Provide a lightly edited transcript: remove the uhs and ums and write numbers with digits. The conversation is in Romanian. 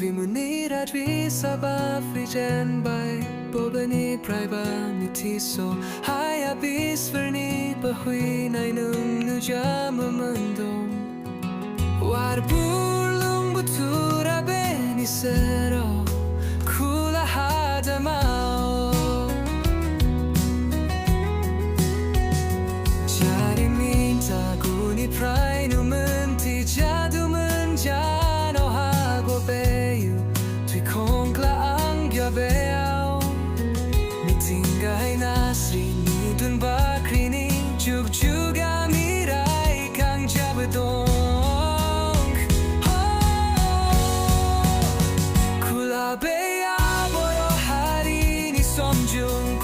Dwi munira dwi sabah frijen bay Bobani praibani tiso Hai abis verni bahui nai nung nujama mendong War burlung butura beni sero Kula hada mau Jari minta guni prai nu menti jadu menjano hago beyu Tui kongla angya beau Mitinggai nasri nudun bakrini Juk juga mirai kang jabedong Kula bea boro hari ni somjung